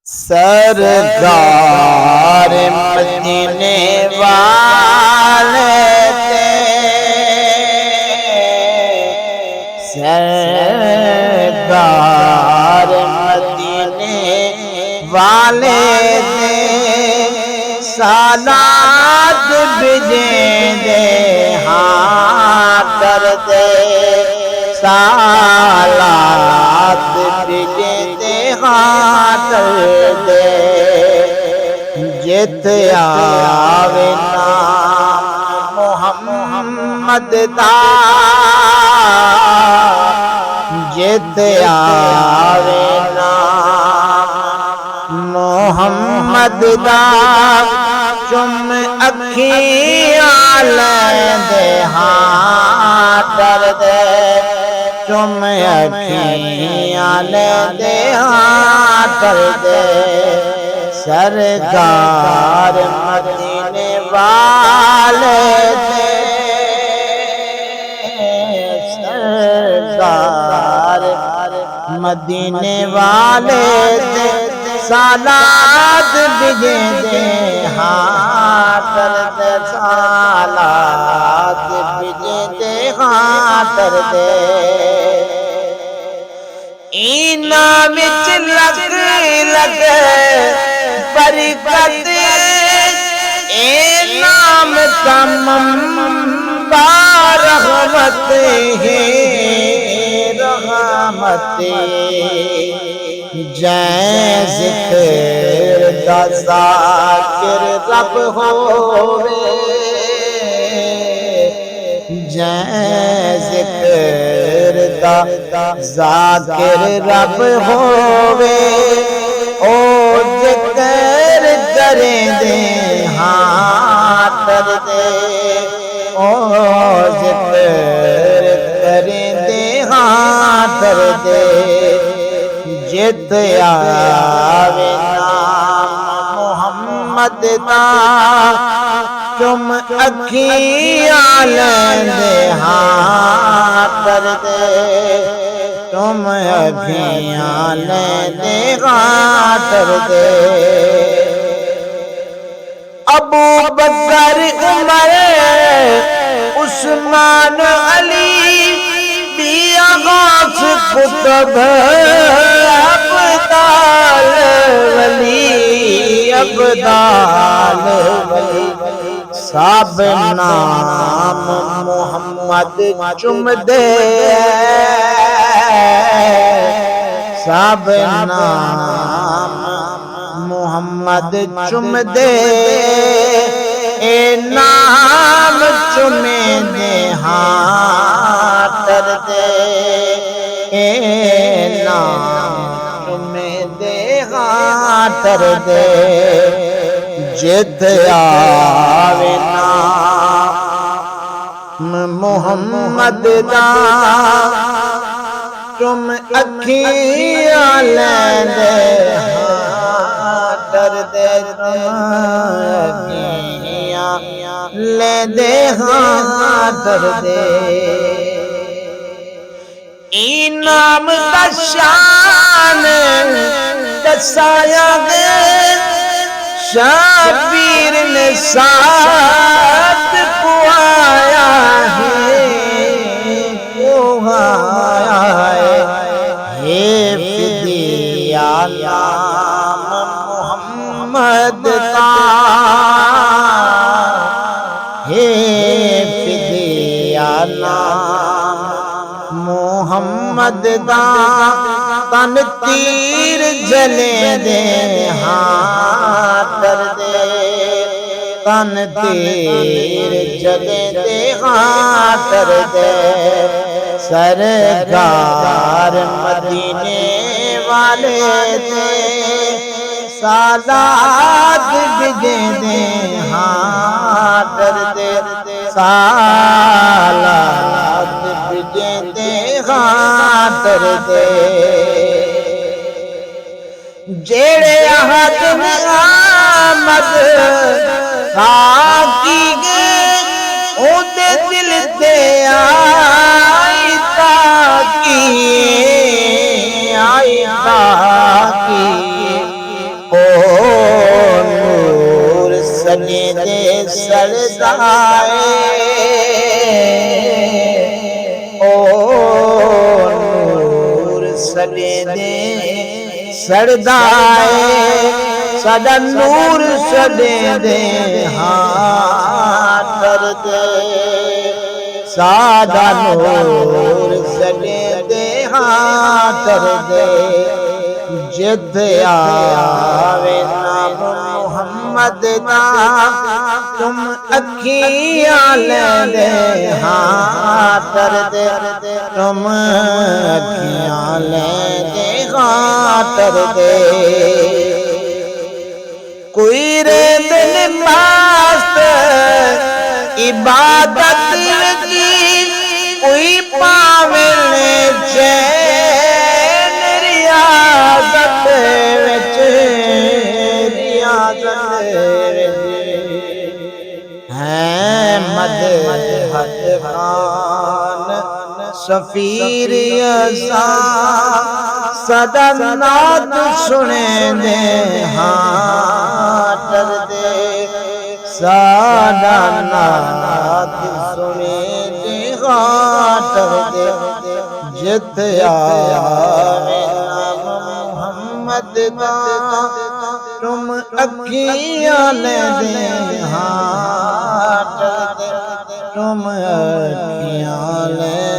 सरकार मदीने वाले थे, सरकार मदीने वाले थे। सालात बिजे दे हाँ कर दे, सालात बिजे दे हाँ कर दे। जित आवे नाम मोहम्मद दा, जित आवे नाम मोहम्मद दा। चुम अखियां लेंदे हाँ कर दे, चुम अखियां लेंदे हाँ कर दे। सरकार मदीने वाले थे, सरकार मदीने वाले थे। सालात बिजे दे हाँ कर दे, सालात बिजे दे हाँ कर दे। इना विच लग लग बरकत, ए नाम का मंबा रहमत है, रहमत। जै ज़िक्र दा ज़ाकिर रब होवे, जै ज़िक्र दा ज़ाकिर रब होवे। ओ ज़िक्र करे दे हाँ कर दे, ओ ज़िक्र करे दे हाँ कर दे। जित आवे नाम मोहम्मद दा, चुम अखियां लेंदे हाँ कर दे, चुम अखियां लेंदे हाँ कर दे। अबू बकर उमर उस्मान अली बिया गौस कुतुब अब्दाल वली, अब्दाल वली। सब नाम मोहम्मद चुम दे, सब नाम मोहम्मद चुम दे। ए नाम चुमे दे हाँ कर दे, ए नाम चुमे दे हाँ कर दे। जित आवे नाम मोहम्मद दा, तुम अखियां लेंदे हाँ कर दे, अखियां लेंदे हाँ कर दे। इनाम दा शान दसाया गए, शाबीर ने साथ पुआया है, पुआया है। फिदिया नाम मोहम्मद का, हे फिदिया नाम मोहम्मद दा। तन तीर जले दे हाँ कर दे, तन तीर जले दे हाँ कर दे। सरकार मदीने वाले थे, सालात बिजे दे हाँ कर दे, सालात बिजे दे हाँ कर दे। जेड़े अहद में आमद खाकी गए, ओदे दिल ते आई ताकी, आई ताकी। सरदाए ओ नूर सदे दे सरदाए सदा नूर सदे दे हाँ दर्द सादा नूर सदे दे हाँ दर्द जिद आवे नाम मोहम्मद दा तुम अखियां लेंदे हाँ दर्द तुम अखियां लेंदे हाँ दर्द कोई रे दिन मस्त इबादत की कोई पावे चैन रियाजत विच है मदहत खान सफीर असा सदा नात सुने दे हाँ डरदे सदा नात सुने दे हाँ डरदे जित आवे नाम मोहम्मद दा तुम अखियां ले दे हाँ डरदे तुम अखियां ले